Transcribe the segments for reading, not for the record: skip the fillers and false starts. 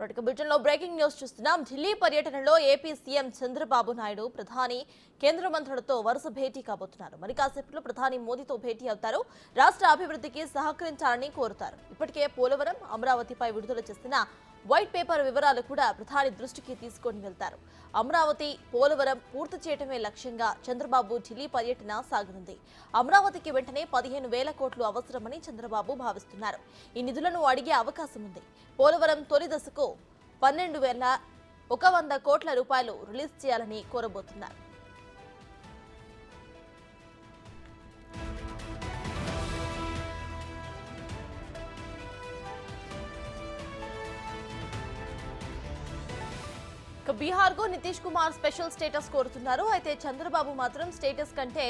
బులెటిన్లో breaking news చూస్తున్నాం. ఢిల్లీ పర్యటనలో ఏపీ సీఎం చంద్రబాబు నాయుడు ప్రధాని కేంద్ర మంత్రులతో వరుస భేటీ కాబోతున్నారు. మరి కాసేపట్లో ప్రధాని మోదీతో భేటీ అవుతారు. రాష్ట్ర అభివృద్ధికి సహకరించాలని కోరుతారు. ఇప్పటికే పోలవరం, అమరావతిపై విడుదల చేసిన వైట్ పేపర్ వివరాలు కూడా ప్రధాని దృష్టికి తీసుకొని వెళ్తారు. అమరావతి, పోలవరం పూర్తి చేయడమే లక్ష్యంగా చంద్రబాబు ఢిల్లీ పర్యటన సాగనుంది. అమరావతికి వెంటనే 15,000 కోట్లు అవసరమని చంద్రబాబు భావిస్తున్నారు. ఈ నిధులను అడిగే అవకాశం ఉంది. పోలవరం తొలి దశకు 12,100 కోట్ల రూపాయలు రిలీజ్ చేయాలని కోరబోతున్నారు. బీహార్ కు నితీష్ కుమార్ స్పెషల్ స్టేటస్ కోరుతున్నారు. అయితే చంద్రబాబు మాత్రం స్టేటస్ కంటే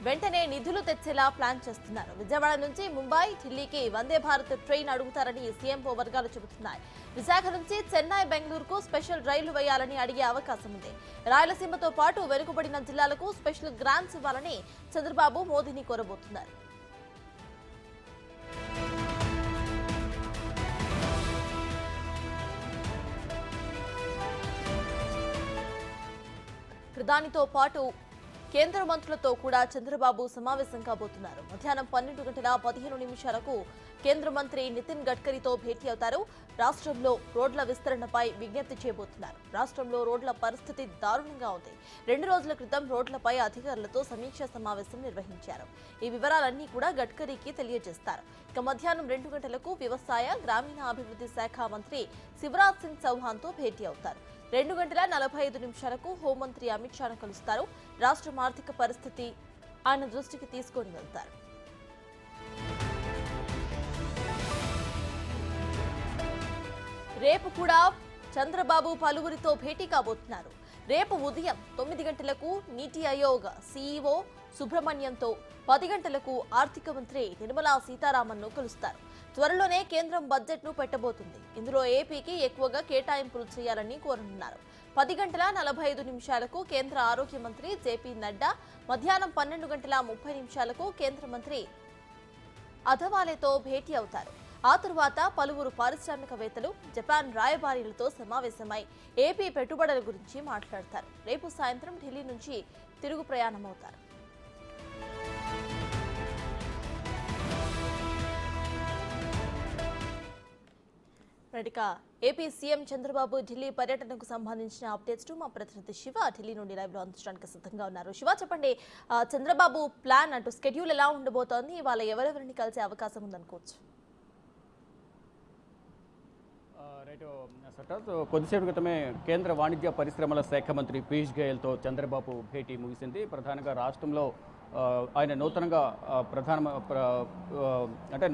వెంటనే నిధులు తెచ్చేలా ప్లాన్ చేస్తున్నారు. విజయవాడ నుంచి ముంబై, ఢిల్లీకి వందే భారత్ ట్రైన్ అడుగుతారని సీఎంఓ వర్గాలు చెబుతున్నాయి. విశాఖ నుంచి చెన్నై, బెంగళూరుకు స్పెషల్ రైళ్లు వేయాలని అడిగే అవకాశం ఉంది. రాయలసీమతో పాటు వెనుకబడిన జిల్లాలకు స్పెషల్ గ్రాంట్స్ ఇవ్వాలని చంద్రబాబు మోదీని కోరబోతున్నారు. దానితో పాటు కేంద్ర మంత్రులతో కూడా చంద్రబాబు సమావేశం కాబోతున్నారు. మధ్యాహ్నం 12:15 కేంద్ర మంత్రి నితిన్ గడ్కరీతో భేటీ అవుతారు. రాష్ట్రంలో రోడ్ల విస్తరణపై విజ్ఞప్తి చేయబోతున్నారు. రాష్ట్రంలో రోడ్ల పరిస్థితి దారుణంగా ఉంది. 2 రోజుల క్రితం రోడ్లపై అధికారులతో సమీక్షా సమావేశం నిర్వహించారు. ఈ వివరాలన్నీ కూడా గడ్కరీకి తెలియజేస్తారు. ఇక మధ్యాహ్నం 2 గంటలకు వ్యవసాయ, గ్రామీణాభివృద్ధి శాఖ మంత్రి శివరాజ్ సింగ్ చౌహాన్తో భేటీ అవుతారు. 2:45 హోంమంత్రి అమిత్ షాను కలుస్తారు. రాష్ట్రం ఆర్థిక పరిస్థితి ఆయన దృష్టికి తీసుకొని వెళ్తారు. రేపు కూడా చంద్రబాబు పలువురితో భేటీ కాబోతున్నారు. రేపు ఉదయం 9 గంటలకు నీతి ఆయోగ్ సీఈఓ సుబ్రహ్మణ్యంతో, 10 గంటలకు ఆర్థిక మంత్రి నిర్మలా సీతారామన్ను కలుస్తారు. త్వరలోనే కేంద్రం బడ్జెట్ను పెట్టబోతుంది. ఇందులో ఏపీకి ఎక్కువగా కేటాయింపులు చేయాలని కోరనున్నారు. 10:45 కేంద్ర ఆరోగ్య మంత్రి జేపీ నడ్డా, మధ్యాహ్నం 12:30 కేంద్ర మంత్రి అథవాలేతో భేటీ అవుతారు. ఆ తరువాత పలువురు పారిశ్రామికవేత్తలు, జపాన్ రాయబారిలతో సమావేశమై ఏపీ పెట్టుబడుల గురించి మాట్లాడతారు. రేపు సాయంత్రం ఢిల్లీ నుంచి తిరుగు ప్రయాణమవుతారు. ఏపీ సీఎం చంద్రబాబు ఢిల్లీ పర్యటనకు సంబంధించిన అప్డేట్స్ మా ప్రతినిధి శివ ఢిల్లీ నుండి లైవ్ లో అందించడానికి సిద్ధంగా ఉన్నారు. శివ, చెప్పండి, చంద్రబాబు ప్లాన్ అంటూ స్కెడ్యూల్ ఎలా ఉండబోతోంది? ఇవాళ ఎవరెవరిని కలిసే అవకాశం ఉందనుకోవచ్చు? కొద్దిసేపు క్రితమే కేంద్ర వాణిజ్య పరిశ్రమల శాఖ మంత్రి పీయూష్ గోయల్తో చంద్రబాబు భేటీ ముగిసింది. ప్రధానంగా రాష్ట్రంలో ఆయన నూతనంగా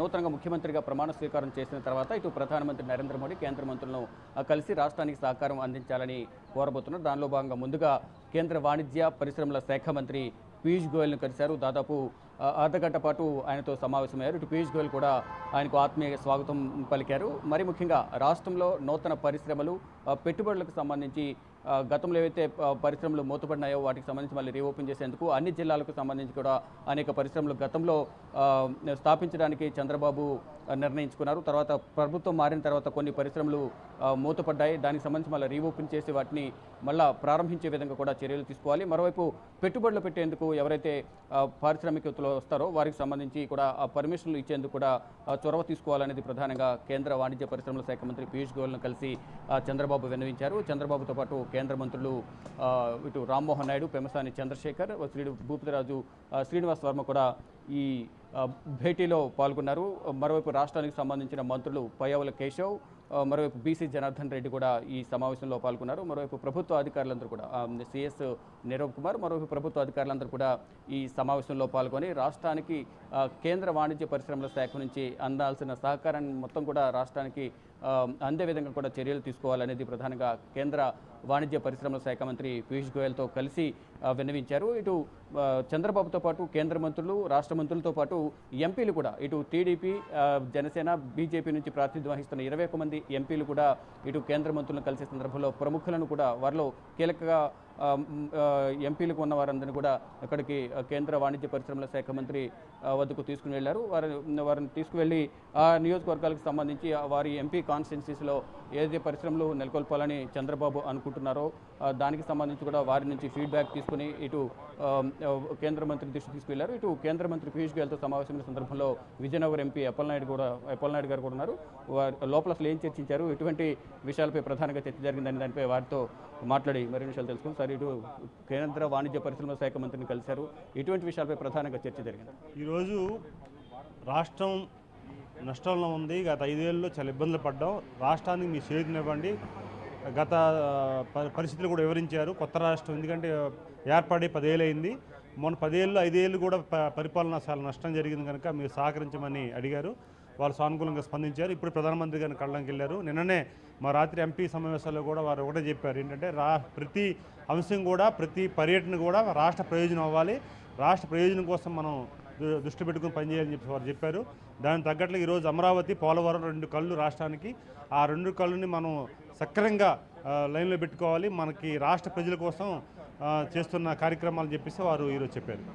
నూతనంగా ముఖ్యమంత్రిగా ప్రమాణ స్వీకారం చేసిన తర్వాత ఇటు ప్రధానమంత్రి నరేంద్ర మోడీ కేంద్ర మంత్రులను కలిసి రాష్ట్రానికి సహకారం అందించాలని కోరబోతున్నారు. దానిలో భాగంగా ముందుగా కేంద్ర వాణిజ్య పరిశ్రమల శాఖ మంత్రి పీయూష్ గోయల్ను కలిశారు. దాదాపు అర్ధగంట పాటు ఆయనతో సమావేశమయ్యారు. ఇటు పీయూష్ గోయల్ కూడా ఆయనకు ఆత్మీయ స్వాగతం పలికారు. మరి ముఖ్యంగా రాష్ట్రంలో నూతన పరిశ్రమలు, పెట్టుబడులకు సంబంధించి గతంలో ఏవైతే పరిశ్రమలు మూతపడినాయో వాటికి సంబంధించి మళ్ళీ రీఓపెన్ చేసేందుకు అన్ని జిల్లాలకు సంబంధించి కూడా అనేక పరిశ్రమలు గతంలో స్థాపించడానికి చంద్రబాబు నిర్ణయించుకున్నారు. తర్వాత ప్రభుత్వం మారిన తర్వాత కొన్ని పరిశ్రమలు మూతపడ్డాయి. దానికి సంబంధించి మళ్ళీ రీఓపెన్ చేసి వాటిని మళ్ళీ ప్రారంభించే విధంగా కూడా చర్యలు తీసుకోవాలి. మరోవైపు పెట్టుబడులు పెట్టేందుకు ఎవరైతే పారిశ్రామికవేత్తలు వస్తారో వారికి సంబంధించి కూడా పర్మిషన్లు ఇచ్చేందుకు కూడా చొరవ తీసుకోవాలనేది ప్రధానంగా కేంద్ర వాణిజ్య పరిశ్రమల శాఖ మంత్రి పీయూష్ గోయల్ను కలిసి చంద్రబాబు విన్నవించారు. చంద్రబాబుతో పాటు కేంద్ర మంత్రులు ఇటు రామ్మోహన్ నాయుడు, పెమ్మసాని చంద్రశేఖర్, భూపతిరాజు శ్రీనివాస్ వర్మ కూడా ఈ భేటీలో పాల్గొన్నారు. మరోవైపు రాష్ట్రానికి సంబంధించిన మంత్రులు పయ్యావుల కేశవ్, మరోవైపు బీసీ జనార్దన్ రెడ్డి కూడా ఈ సమావేశంలో పాల్గొన్నారు. మరోవైపు ప్రభుత్వ అధికారులందరూ కూడా సిఎస్ నీరవ్ కుమార్, మరోవైపు ప్రభుత్వ అధికారులందరూ కూడా ఈ సమావేశంలో పాల్గొని రాష్ట్రానికి కేంద్ర వాణిజ్య పరిశ్రమల శాఖ నుంచి అందాల్సిన సహకారాన్ని మొత్తం కూడా రాష్ట్రానికి అందే విధంగా కూడా చర్యలు తీసుకోవాలనేది ప్రధానంగా కేంద్ర వాణిజ్య పరిశ్రమల శాఖ మంత్రి పీయూష్ గోయల్తో కలిసి విన్నవించారు. ఇటు చంద్రబాబుతో పాటు కేంద్ర మంత్రులు, రాష్ట్ర మంత్రులతో పాటు ఎంపీలు కూడా ఇటు టీడీపీ, జనసేన, బీజేపీ నుంచి ప్రాతినిధ్యం వహిస్తున్న 21 మంది ఎంపీలు కూడా ఇటు కేంద్ర మంత్రులను కలిసే సందర్భంలో ప్రముఖులను కూడా వారిలో కీలకగా ఎంపీలకు ఉన్న వారందరినీ కూడా అక్కడికి కేంద్ర వాణిజ్య పరిశ్రమల శాఖ మంత్రి వద్దకు తీసుకుని వెళ్లారు. వారిని తీసుకువెళ్ళి ఆ నియోజకవర్గాలకు సంబంధించి వారి ఎంపీ కాన్స్టిట్యున్సీస్లో ఏదైతే పరిశ్రమలు నెలకొల్పాలని చంద్రబాబు అనుకుంటున్నారో దానికి సంబంధించి కూడా వారి నుంచి ఫీడ్బ్యాక్ తీసుకుని ఇటు కేంద్ర మంత్రి దృష్టి తీసుకెళ్లారు. ఇటు కేంద్ర మంత్రి పీయూష్ గోయల్తో సమావేశమైన సందర్భంలో విజయనగరం ఎంపీ అప్పలనాయుడు గారు కూడా ఉన్నారు. లోపల అసలు ఏం చర్చించారు, ఎటువంటి విషయాలపై ప్రధానంగా చర్చ జరిగిందని దానిపై వారితో మాట్లాడి మరిన్ని విషయాలు తెలుసుకుని సార్ ఇటు కేంద్ర వాణిజ్య పరిశ్రమల శాఖ మంత్రిని కలిశారు. ఇటువంటి విషయాలపై ప్రధానంగా చర్చ జరిగింది. ఈరోజు రాష్ట్రం నష్టంలో ఉంది. గత 5 ఏళ్ళలో చాలా ఇబ్బందులు పడ్డాం. రాష్ట్రానికి మీ చేతునివ్వండి. గత పరిస్థితులు కూడా వివరించారు. కొత్త రాష్ట్రం ఎందుకంటే ఏర్పడి 10 ఏళ్ళు అయింది. మొన్న 10 ఏళ్ళు 5 ఏళ్ళు కూడా పరిపాలన చాలా నష్టం జరిగింది కనుక మీరు సహకరించమని అడిగారు. వాళ్ళు సానుకూలంగా స్పందించారు. ఇప్పుడు ప్రధానమంత్రి గారిని కళ్ళకి వెళ్ళారు. నిన్ననే మా రాత్రి ఎంపీ సమావేశాల్లో కూడా వారు ఒకటే చెప్పారు, ఏంటంటే ప్రతి అంశం కూడా ప్రతి పర్యటన కూడా రాష్ట్ర ప్రయోజనం అవ్వాలి, రాష్ట్ర ప్రయోజనం కోసం మనం దృష్టి పెట్టుకుని పనిచేయాలని చెప్పి వారు చెప్పారు. దానికి తగ్గట్లు ఈరోజు అమరావతి, పోలవరం 2 కళ్ళు రాష్ట్రానికి. ఆ 2 కళ్ళుని మనం సక్రమంగా లైన్లో పెట్టుకోవాలి, మనకి రాష్ట్ర ప్రజల కోసం చేస్తున్న కార్యక్రమాలు చెప్పేసి వారు ఈరోజు చెప్పారు.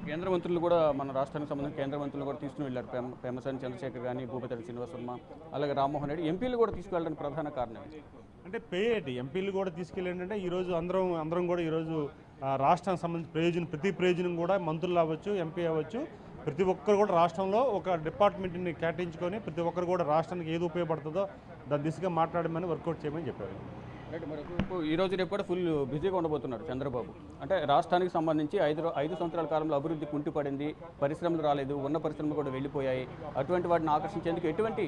కేంద్ర మంత్రులు కూడా మన రాష్ట్రానికి సంబంధించిన కేంద్ర మంత్రులు కూడా తీసుకుని వెళ్ళారు. పెమ్మసాని చంద్రశేఖర్ కానీ, భూపతి శ్రీనివాస్ వర్మ, అలాగే రామ్మోహన్ రెడ్డి. ఎంపీలు కూడా తీసుకువెళ్ళడానికి ప్రధాన కారణం అంటే పేటి ఎంపీలు కూడా తీసుకెళ్ళి ఏంటంటే ఈరోజు అందరం కూడా ఈరోజు రాష్ట్రానికి సంబంధించిన ప్రతి ప్రయోజనం కూడా మంత్రులు అవ్వచ్చు, ఎంపీ అవ్వచ్చు, ప్రతి ఒక్కరు కూడా రాష్ట్రంలో ఒక డిపార్ట్మెంట్ని కేటాయించుకొని ప్రతి ఒక్కరు కూడా రాష్ట్రానికి ఏది ఉపయోగపడుతుందో దాని దిశగా మాట్లాడమని వర్కౌట్ చేయమని చెప్పారు. ఈ రోజు రేపు కూడా ఫుల్ బిజీగా ఉండబోతున్నారు చంద్రబాబు. అంటే రాష్ట్రానికి సంబంధించి 5 సంవత్సరాల కాలంలో అభివృద్ధి కుంటిపడింది, పరిశ్రమలు రాలేదు, ఉన్న పరిశ్రమలు కూడా వెళ్ళిపోయాయి. అటువంటి వాటిని ఆకర్షించేందుకు ఎటువంటి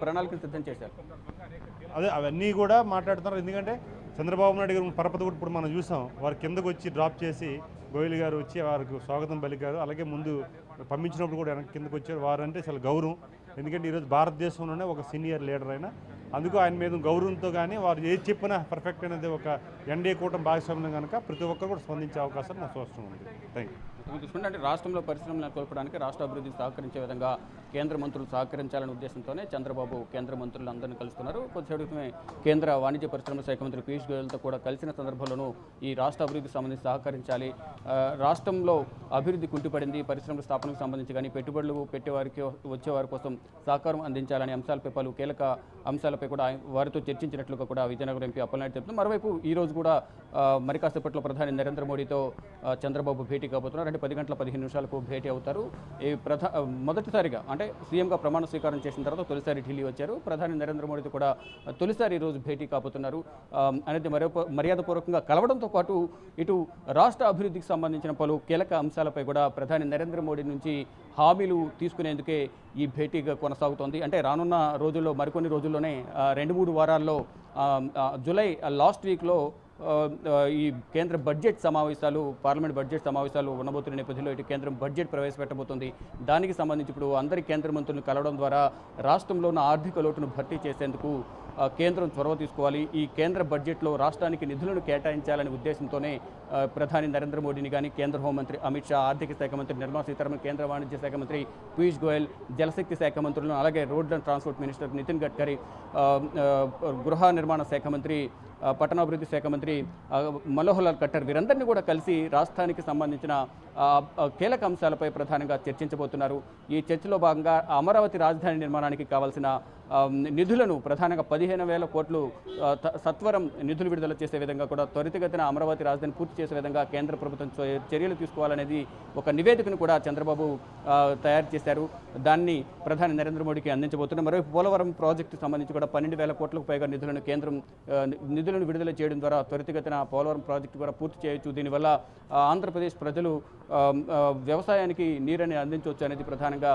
ప్రణాళికలు సిద్ధం చేశారు? అదే అవన్నీ కూడా మాట్లాడుతున్నారు. ఎందుకంటే చంద్రబాబు నాయుడు గారు పరపతి కూడా ఇప్పుడు మనం చూసాం. వారు కిందకు వచ్చి డ్రాప్ చేసి గోయల్ గారు వచ్చి వారికి స్వాగతం పలికారు. అలాగే ముందు పంపించినప్పుడు కూడా వెనక్కి కిందకు వచ్చారు. వారంటే చాలా గౌరవం. ఎందుకంటే ఈరోజు భారతదేశంలోనే ఒక సీనియర్ లీడర్ అయినా, అందుకు ఆయన మీద గౌరవంతో కానీ వారు ఏది చెప్పినా పర్ఫెక్ట్ అనేది ఒక ఎన్డీఏ కూటమి భాగస్వామ్యం కనుక ప్రతి ఒక్కరు కూడా స్పందించే అవకాశం మాకు స్పష్టం ఉంది. Thank you. చూసుకుంటే అంటే రాష్ట్రంలో పరిశ్రమలు నెలకొల్పడానికి, రాష్ట్ర అభివృద్ధికి సహకరించే విధంగా కేంద్ర మంత్రులు సహకరించాలనే ఉద్దేశంతోనే చంద్రబాబు కేంద్ర మంత్రులు అందరినీ కలుస్తున్నారు. కొద్దిసేపు క్రితమే కేంద్ర వాణిజ్య పరిశ్రమల శాఖ మంత్రి పీయూష్ గోయల్తో కూడా కలిసిన సందర్భంలోనూ ఈ రాష్ట్ర అభివృద్ధికి సంబంధించి సహకరించాలి, రాష్ట్రంలో అభివృద్ధి కుంటిపడింది, పరిశ్రమల స్థాపనకు సంబంధించి కానీ పెట్టుబడులు పెట్టేవారికి వచ్చేవారి కోసం సహకారం అందించాలనే అంశాలపై పలు కీలక అంశాలపై కూడా వారితో చర్చించినట్లుగా కూడా విజయనగరం ఎంపీ అప్పలనాయుడు చెప్తున్నారు. మరోవైపు ఈ రోజు కూడా మరి కాసేపట్లో ప్రధాని నరేంద్ర మోడీతో చంద్రబాబు భేటీ కాబోతున్నారు. అంటే 10 గంటల 15 నిమిషాలకు భేటీ అవుతారు. ఈ మొదటిసారిగా అంటే సీఎంగా ప్రమాణ స్వీకారం చేసిన తర్వాత తొలిసారి ఢిల్లీ వచ్చారు. ప్రధాని నరేంద్ర మోడీతో కూడా తొలిసారి ఈరోజు భేటీ కాబోతున్నారు. అనేది మర్యాదపూర్వకంగా కలవడంతో పాటు ఇటు రాష్ట్ర అభివృద్ధికి సంబంధించిన పలు కీలక అంశాలపై కూడా ప్రధాని నరేంద్ర మోడీ నుంచి హామీలు తీసుకునేందుకే ఈ భేటీగా కొనసాగుతోంది. అంటే రానున్న రోజుల్లో మరికొన్ని రోజుల్లోనే 2-3 వారాల్లో జూలై లాస్ట్ వీక్లో ఈ కేంద్ర బడ్జెట్ సమావేశాలు, పార్లమెంట్ బడ్జెట్ సమావేశాలు ఉండబోతున్న నేపథ్యంలో ఇటు కేంద్రం బడ్జెట్ ప్రవేశపెట్టబోతుంది. దానికి సంబంధించి ఇప్పుడు అందరి కేంద్ర మంత్రులను కలవడం ద్వారా రాష్ట్రంలో ఉన్న ఆర్థిక లోటును భర్తీ చేసేందుకు కేంద్రం చొరవ తీసుకోవాలి, ఈ కేంద్ర బడ్జెట్లో రాష్ట్రానికి నిధులను కేటాయించాలనే ఉద్దేశంతోనే ప్రధాని నరేంద్ర మోడీని కానీ, కేంద్ర హోంమంత్రి అమిత్ షా, ఆర్థిక శాఖ మంత్రి నిర్మలా సీతారామన్, కేంద్ర వాణిజ్య శాఖ మంత్రి పీయూష్ గోయల్, జలశక్తి శాఖ మంత్రులను, అలాగే road and transport minister Nitin Gadkari, గృహ నిర్మాణ శాఖ మంత్రి, పట్టణాభివృద్ధి శాఖ మంత్రి మనోహర్ లాల్ ఖట్టర్ వీరందరినీ కూడా కలిసి రాష్ట్రానికి సంబంధించిన కీలక అంశాలపై ప్రధానంగా చర్చించబోతున్నారు. ఈ చర్చలో భాగంగా అమరావతి రాజధాని నిర్మాణానికి కావాల్సిన నిధులను ప్రధానంగా 15,000 కోట్లు సత్వరం నిధులు విడుదల చేసే విధంగా కూడా త్వరితగతిన అమరావతి రాజధాని పూర్తి చేసే విధంగా కేంద్ర ప్రభుత్వం చర్యలు తీసుకోవాలనేది ఒక నివేదికను కూడా చంద్రబాబు తయారు చేశారు. దాన్ని ప్రధాని నరేంద్ర మోడీకి అందించబోతున్నారు. మరోవైపు పోలవరం ప్రాజెక్టు సంబంధించి కూడా 12,000 కోట్లకు పైగా నిధులను కేంద్రం నిధులను విడుదల చేయడం ద్వారా త్వరితగతిన పోలవరం ప్రాజెక్టు కూడా పూర్తి చేయొచ్చు. దీనివల్ల ఆంధ్రప్రదేశ్ ప్రజలు వ్యవసాయానికి నీరని అందించవచ్చు అనేది ప్రధానంగా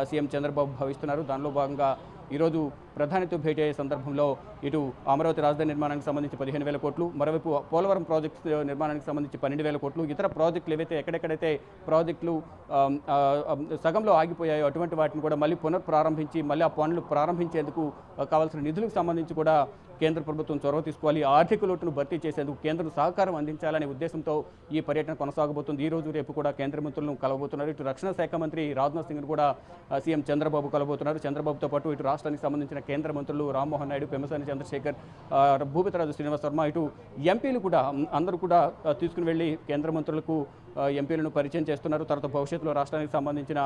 సీఎం చంద్రబాబు భావిస్తున్నారు. దానిలో భాగంగా ఈరోజు ప్రధానితో భేటీ అయ్యే సందర్భంలో ఇటు అమరావతి రాజధాని నిర్మాణానికి సంబంధించి 15,000 కోట్లు, మరోవైపు పోలవరం ప్రాజెక్టు నిర్మాణానికి సంబంధించి 12,000 కోట్లు, ఇతర ప్రాజెక్టులు ఏవైతే ఎక్కడెక్కడైతే ప్రాజెక్టులు సగంలో ఆగిపోయాయో అటువంటి వాటిని కూడా మళ్ళీ పునఃప్రారంభించి మళ్ళీ ఆ పనులు ప్రారంభించేందుకు కావాల్సిన నిధులకు సంబంధించి కూడా కేంద్ర ప్రభుత్వం చొరవ తీసుకోవాలి, ఆర్థిక లోటును భర్తీ చేసేందుకు కేంద్రం సహకారం అందించాలనే ఉద్దేశంతో ఈ పర్యటన కొనసాగబోతుంది. ఈ రోజు రేపు కూడా కేంద్ర మంత్రులను కలవబోతున్నారు. ఇటు రక్షణ శాఖ మంత్రి రాజ్నాథ్ సింగ్ను కూడా సీఎం చంద్రబాబు కలవబోతున్నారు. చంద్రబాబుతో పాటు ఇటు రాష్ట్రానికి సంబంధించిన కేంద్ర మంత్రులు రామ్మోహన్ నాయుడు, పెమ్మసాని చంద్రశేఖర్, భూపతి శ్రీనివాస్ వర్మ, ఇటు ఎంపీలు కూడా అందరూ కూడా తీసుకుని వెళ్ళి కేంద్ర మంత్రులకు ఎంపీలను పరిచయం చేస్తున్నారు. తర్వాత భవిష్యత్తులో రాష్ట్రానికి సంబంధించిన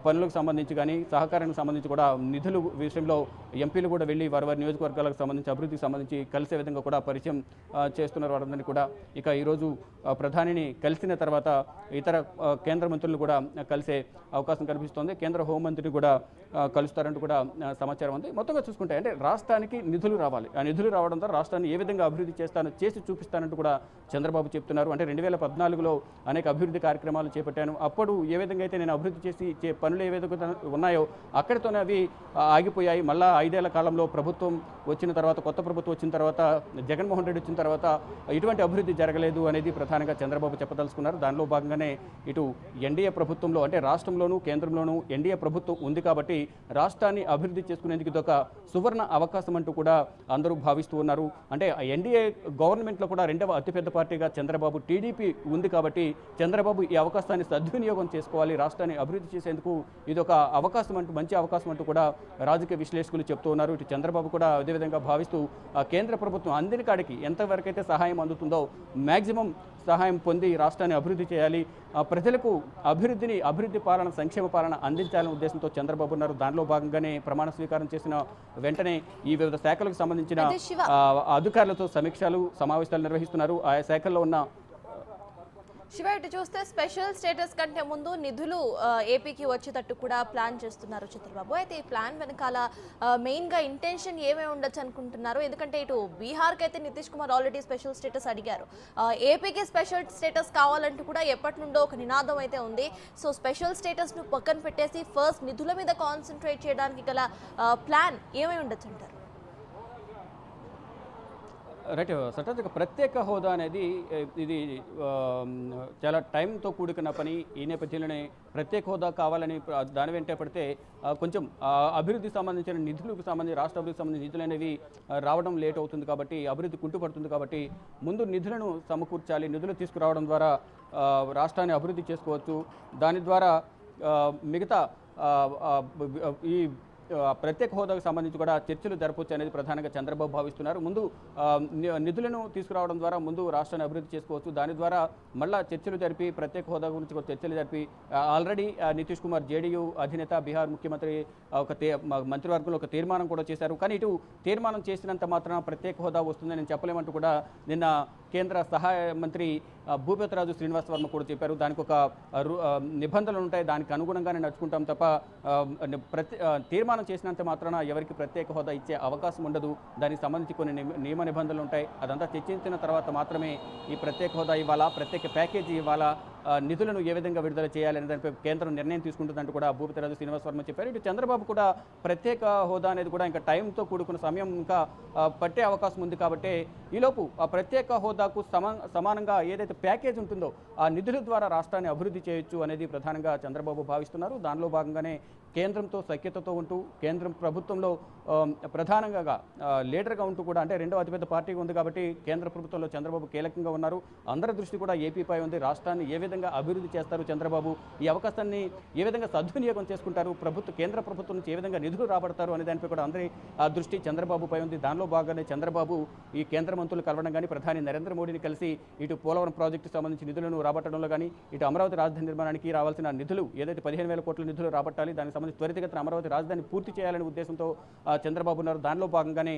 పనులకు సంబంధించి కానీ సహకారానికి సంబంధించి కూడా నిధులు విషయంలో ఎంపీలు కూడా వెళ్ళి వారి నియోజకవర్గాలకు సంబంధించి అభివృద్ధికి సంబంధించి కలిసే విధంగా కూడా పరిచయం చేస్తున్నారు వారందరినీ కూడా. ఇక ఈరోజు ప్రధానిని కలిసిన తర్వాత ఇతర కేంద్ర మంత్రులను కూడా కలిసే అవకాశం కనిపిస్తోంది. కేంద్ర హోంమంత్రిని కూడా కలుస్తారంటూ కూడా సమాచారం ఉంది. మొత్తంగా చూసుకుంటే అంటే రాష్ట్రానికి నిధులు రావాలి. ఆ నిధులు రావడం ద్వారా రాష్ట్రాన్ని ఏ విధంగా అభివృద్ధి చేసి చూపిస్తానంటూ కూడా చంద్రబాబు చెప్తున్నారు. అంటే 2014లో అనేక అభివృద్ధి కార్యక్రమాలు చేపట్టాను. అప్పుడు ఏ విధంగా అయితే నేను అభివృద్ధి చేసి పనులు ఏ విధంగా ఉన్నాయో అక్కడితోనే అవి ఆగిపోయాయి. మళ్ళా 5 ఏళ్ల కాలంలో ప్రభుత్వం వచ్చిన తర్వాత, కొత్త ప్రభుత్వం వచ్చిన తర్వాత, జగన్మోహన్ రెడ్డి వచ్చిన తర్వాత ఇటువంటి అభివృద్ధి జరగలేదు అనేది ప్రధానంగా చంద్రబాబు చెప్పదలుచుకున్నారు. దానిలో భాగంగానే ఇటు ఎన్డీఏ ప్రభుత్వంలో అంటే రాష్ట్రంలోనూ కేంద్రంలోనూ ఎన్డీఏ ప్రభుత్వం ఉంది కాబట్టి రాష్ట్రాన్ని అభివృద్ధి చేసుకునేందుకు ఇదొక సువర్ణ అవకాశం అంటూ కూడా అందరూ భావిస్తూ ఉన్నారు. అంటే ఎన్డీఏ గవర్నమెంట్లో కూడా రెండవ అతిపెద్ద పార్టీగా చంద్రబాబు టీడీపీ ఉంది కాబట్టి చంద్రబాబు ఈ అవకాశాన్ని సద్వినియోగం చేసుకోవాలి. రాష్ట్రాన్ని అభివృద్ధి చేసేందుకు ఇదొక అవకాశం అంటూ, మంచి అవకాశం అంటూ కూడా రాజకీయ విశ్లేషకులు చెప్తూ ఉన్నారు. ఇటు చంద్రబాబు కూడా అదేవిధంగా భావిస్తూ కేంద్ర ప్రభుత్వం అందిన కాడికి ఎంతవరకైతే సహాయం అందుతుందో మ్యాక్సిమం సహాయం పొంది రాష్ట్రాన్ని అభివృద్ధి చేయాలి, ప్రజలకు అభివృద్ధి పాలన, సంక్షేమ పాలన అందించాలనే ఉద్దేశంతో చంద్రబాబు ఉన్నారు. దానిలో భాగంగానే ప్రమాణ స్వీకారం చేసిన వెంటనే ఈ వివిధ శాఖలకు సంబంధించిన అధికారులతో సమావేశాలు నిర్వహిస్తున్నారు. ఆయా శాఖల్లో ఉన్న శివ, ఇటు చూస్తే స్పెషల్ స్టేటస్ కంటే ముందు నిధులు ఏపీకి వచ్చేటట్టు కూడా ప్లాన్ చేస్తున్నారు చంద్రబాబు. అయితే ఈ ప్లాన్ వెనకాల మెయిన్గా ఇంటెన్షన్ ఏమేమి ఉండొచ్చు అనుకుంటున్నారు? ఎందుకంటే ఇటు బీహార్కి అయితే Nitish Kumar already special status అడిగారు. ఏపీకి స్పెషల్ స్టేటస్ కావాలంటూ కూడా ఎప్పటి నుండో ఒక నినాదం అయితే ఉంది. సో స్పెషల్ స్టేటస్ను పక్కన పెట్టేసి ఫస్ట్ నిధుల మీద కాన్సన్ట్రేట్ చేయడానికి గల ప్లాన్ ఏమేమి ఉండొచ్చు అంటారు? రైట్ సటజ్, ప్రత్యేక హోదా అనేది ఇది చాలా టైంతో కూడుకున్న పని. ఈ నేపథ్యంలోనే ప్రత్యేక హోదా కావాలని దాని వెంటే పడితే కొంచెం అభివృద్ధికి సంబంధించిన నిధులకు సంబంధించి, రాష్ట్ర అభివృద్ధికి సంబంధించిన నిధులు అనేవి రావడం లేట్ అవుతుంది కాబట్టి, అభివృద్ధి కుంటుపడుతుంది కాబట్టి ముందు నిధులను సమకూర్చాలి. నిధులు తీసుకురావడం ద్వారా రాష్ట్రాన్ని అభివృద్ధి చేసుకోవచ్చు. దాని ద్వారా మిగతా ఈ ప్రత్యేక హోదాకు సంబంధించి కూడా చర్చలు జరపవచ్చు అనేది ప్రధానంగా చంద్రబాబు భావిస్తున్నారు. ముందు నిధులను తీసుకురావడం ద్వారా ముందు రాష్ట్రాన్ని అభివృద్ధి చేసుకోవచ్చు. దాని ద్వారా మళ్ళా చర్చలు జరిపి ప్రత్యేక హోదా గురించి చర్చలు జరిపి ఆల్రెడీ నితీష్ కుమార్ జేడీయూ అధినేత, బీహార్ ముఖ్యమంత్రి మంత్రివర్గంలో ఒక తీర్మానం కూడా చేశారు. కానీ ఇటు తీర్మానం చేసినంత మాత్రం ప్రత్యేక హోదా వస్తుందని నేను చెప్పలేమంటూ కూడా నిన్న కేంద్ర సహాయ మంత్రి భూపతిరాజు శ్రీనివాస్ వర్మ కూడా చెప్పారు. దానికి ఒక నిబంధనలు ఉంటాయి, దానికి అనుగుణంగానే నడుచుకుంటాం తప్ప తీర్మానం చేసినంత మాత్రాన ఎవరికి ప్రత్యేక హోదా ఇచ్చే అవకాశం ఉండదు. దానికి సంబంధించి కొన్ని నియమ నిబంధనలు ఉంటాయి. అదంతా చర్చించిన తర్వాత మాత్రమే ఈ ప్రత్యేక హోదా ఇవ్వాలా, ప్రత్యేక ప్యాకేజీ ఇవ్వాలా, నిధులను ఏ విధంగా విడుదల చేయాలనే దానిపై కేంద్రం నిర్ణయం తీసుకుంటుందంటూ కూడా భూపతిరాజు శ్రీనివాస్ వర్మ చెప్పారు. ఇటు చంద్రబాబు కూడా ప్రత్యేక హోదా అనేది కూడా ఇంకా టైంతో కూడుకున్న సమయం ఇంకా పట్టే అవకాశం ఉంది కాబట్టి ఈలోపు ఆ ప్రత్యేక హోదాకు సమానంగా ఏదైతే ప్యాకేజ్ ఉంటుందో ఆ నిధుల ద్వారా రాష్ట్రాన్ని అభివృద్ధి చేయొచ్చు అనేది ప్రధానంగా చంద్రబాబు భావిస్తున్నారు. దానిలో భాగంగానే కేంద్రంతో సఖ్యతతో ఉంటూ, కేంద్రం ప్రభుత్వంలో ప్రధానంగా లీడర్గా ఉంటూ కూడా, అంటే రెండో అతిపెద్ద పార్టీగా ఉంది కాబట్టి కేంద్ర ప్రభుత్వంలో చంద్రబాబు కీలకంగా ఉన్నారు. అందరి దృష్టి కూడా ఏపీపై ఉంది. రాష్ట్రాన్ని ఏ విధంగా అభివృద్ధి చేస్తారు చంద్రబాబు, ఈ అవకాశాన్ని ఏ విధంగా సద్వినియోగం చేసుకుంటారు, కేంద్ర ప్రభుత్వం నుంచి ఏ విధంగా నిధులు రాబడతారు అనే దానిపై కూడా అందరి దృష్టి చంద్రబాబుపై ఉంది. దానిలో భాగంగానే చంద్రబాబు ఈ కేంద్ర మంత్రులు కలవడం కానీ, ప్రధాని నరేంద్ర మోడీని కలిసి ఇటు పోలవరం ప్రాజెక్టుకు సంబంధించి నిధులను రాబట్టడంలో కానీ, ఇటు అమరావతి రాజధాని నిర్మాణానికి రావాల్సిన నిధులు ఏదైతే 15,000 కోట్ల నిధులు రాబట్టాలి, దానికి సంబంధించి త్వరితగతిన అమరావతి రాజధాని పూర్తి చేయాలనే ఉద్దేశంతో చంద్రబాబు ఉన్నారు. దానిలో భాగంగానే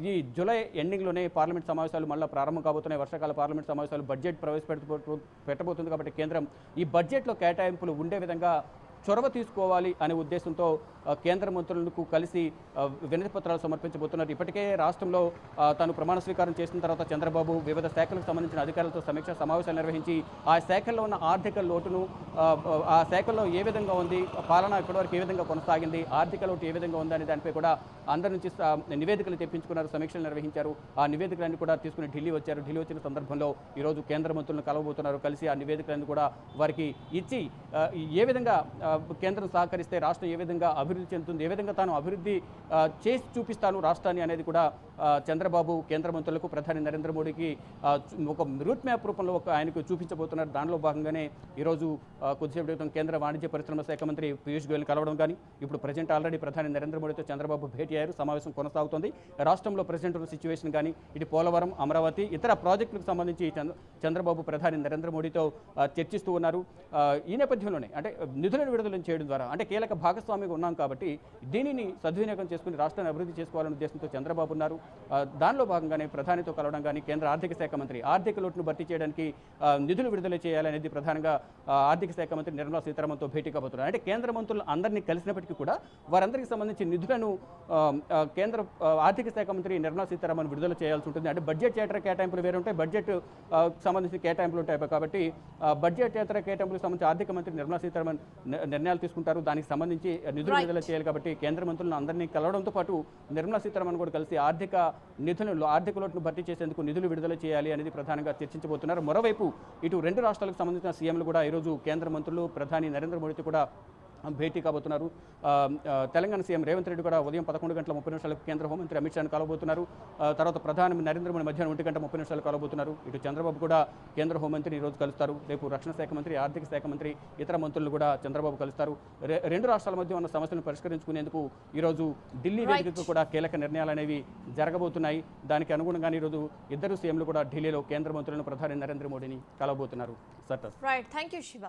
ఈ జూలై ఎండింగ్లోనే పార్లమెంట్ సమావేశాలు మళ్ళీ ప్రారంభం కాబోతున్నాయి. వర్షాకాల పార్లమెంట్ సమావేశాలు, బడ్జెట్ పెట్టబోతుంది కాబట్టి కేంద్రం ఈ బడ్జెట్లో కేటాయింపులు ఉండే విధంగా చొరవ తీసుకోవాలి అనే ఉద్దేశంతో కేంద్ర మంత్రులకు కలిసి వినతి పత్రాలు సమర్పించబోతున్నారు. ఇప్పటికే రాష్ట్రంలో తాను ప్రమాణ స్వీకారం చేసిన తర్వాత చంద్రబాబు వివిధ శాఖలకు సంబంధించిన అధికారులతో సమీక్ష సమావేశాలు నిర్వహించి ఆ శాఖల్లో ఉన్న ఆర్థిక లోటును, ఆ శాఖల్లో ఏ విధంగా ఉంది, పాలన ఇప్పటివరకు ఏ విధంగా కొనసాగింది, ఆర్థిక లోటు ఏ విధంగా ఉందని దానిపై కూడా అందరి నుంచి నివేదికలు తెప్పించుకున్నారు, సమీక్షలు నిర్వహించారు. ఆ నివేదికలన్నీ కూడా తీసుకుని ఢిల్లీ వచ్చారు. ఢిల్లీ వచ్చిన సందర్భంలో ఈరోజు కేంద్ర మంత్రులను కలవబోతున్నారు. కలిసి ఆ నివేదికలను కూడా వారికి ఇచ్చి ఏ విధంగా కేంద్రం సహకరిస్తే రాష్ట్రం ఏ విధంగా అభివృద్ధి అభివృద్ధి చెందుతుంది, ఏ విధంగా తాను అభివృద్ధి చేసి చూపిస్తాను రాష్ట్రాన్ని అనేది కూడా చంద్రబాబు కేంద్ర మంత్రులకు ప్రధాని నరేంద్ర మోడీకి ఒక రూట్ మ్యాప్ రూపంలో ఆయనకు చూపించబోతున్నారు. దానిలో భాగంగానే ఈరోజు కొద్దిసేపు క్రితం కేంద్ర వాణిజ్య పరిశ్రమల శాఖ మంత్రి పీయూష్ గోయల్ కలవడం కానీ, ఇప్పుడు ప్రజెంట్ ఆల్రెడీ ప్రధాని నరేంద్ర మోడీతో చంద్రబాబు భేటీ అయ్యారు. సమావేశం కొనసాగుతుంది. రాష్ట్రంలో ప్రజెంట్ ఉన్న సిచ్యువేషన్ కానీ, ఇటు పోలవరం, అమరావతి, ఇతర ప్రాజెక్టులకు సంబంధించి చంద్రబాబు ప్రధాని నరేంద్ర మోడీతో చర్చిస్తూ ఉన్నారు. ఈ నేపథ్యంలోనే అంటే నిధులను విడుదల చేయడం ద్వారా అంటే కీలక భాగస్వామిగా ఉన్నాం కాబట్టి దీనిని సద్వినియోగం చేసుకుని రాష్ట్రాన్ని అభివృద్ధి చేసుకోవాలనే ఉద్దేశంతో చంద్రబాబు ఉన్నారు. దానిలో భాగంగానే ప్రధానితో కలవడం కానీ, కేంద్ర ఆర్థిక శాఖ మంత్రి ఆర్థిక లోటును భర్తీ చేయడానికి నిధులు విడుదల చేయాలనేది ప్రధానంగా ఆర్థిక శాఖ మంత్రి నిర్మలా సీతారామన్తో భేటీ కాబోతున్నారు. అంటే కేంద్ర మంత్రులు అందరినీ కలిసినప్పటికీ కూడా వారందరికీ సంబంధించి నిధులను కేంద్ర ఆర్థిక శాఖ మంత్రి నిర్మలా సీతారామన్ విడుదల చేయాల్సి ఉంటుంది. అంటే బడ్జెట్ కేటాయింపులు వేరే ఉంటాయి, బడ్జెట్ సంబంధించిన కేటాయింపులు ఉంటాయి కాబట్టి బడ్జెట్ కేటాయింపులకు సంబంధించి ఆర్థిక మంత్రి నిర్మలా సీతారామన్ నిర్ణయాలు తీసుకుంటారు. దానికి సంబంధించి నిధులు విడుదల చేయాలి కాబట్టి కేంద్ర మంత్రులను అందరినీ కలవడంతో పాటు నిర్మలా సీతారామన్ కూడా కలిసి ఆర్థిక లోటును భర్తీ చేసేందుకు నిధులు విడుదల చేయాలి అనేది ప్రధానంగా చర్చించబోతున్నారు. మరోవైపు ఇటు రెండు రాష్ట్రాలకు సంబంధించిన సీఎంలు కూడా ఈరోజు కేంద్ర మంత్రులు ప్రధాని నరేంద్ర మోడీతో కూడా భేటీ కాబోతున్నారు. తెలంగాణ సీఎం రేవంత్ రెడ్డి కూడా ఉదయం 11:30 కేంద్ర హోంమంత్రి అమిత్ షాను కలవబోతున్నారు. తర్వాత ప్రధాని నరేంద్ర మోడీ మధ్యాహ్నం 1:30 కలవబోతున్నారు. ఇటు చంద్రబాబు కూడా కేంద్ర హోంమంత్రిని ఈరోజు కలుస్తారు. రేపు రక్షణ శాఖ మంత్రి, ఆర్థిక శాఖ మంత్రి, ఇతర మంత్రులు కూడా చంద్రబాబు కలుస్తారు. రెండు రాష్ట్రాల మధ్య ఉన్న సమస్యలను పరిష్కరించుకునేందుకు ఈరోజు ఢిల్లీ వేదికకు కూడా కీలక నిర్ణయాలు అనేవి జరగబోతున్నాయి. దానికి అనుగుణంగానే ఈరోజు ఇద్దరు సీఎంలు కూడా ఢిల్లీలో కేంద్ర మంత్రులను ప్రధాని నరేంద్ర మోడీని కలవబోతున్నారు. Right, thank you Shiva.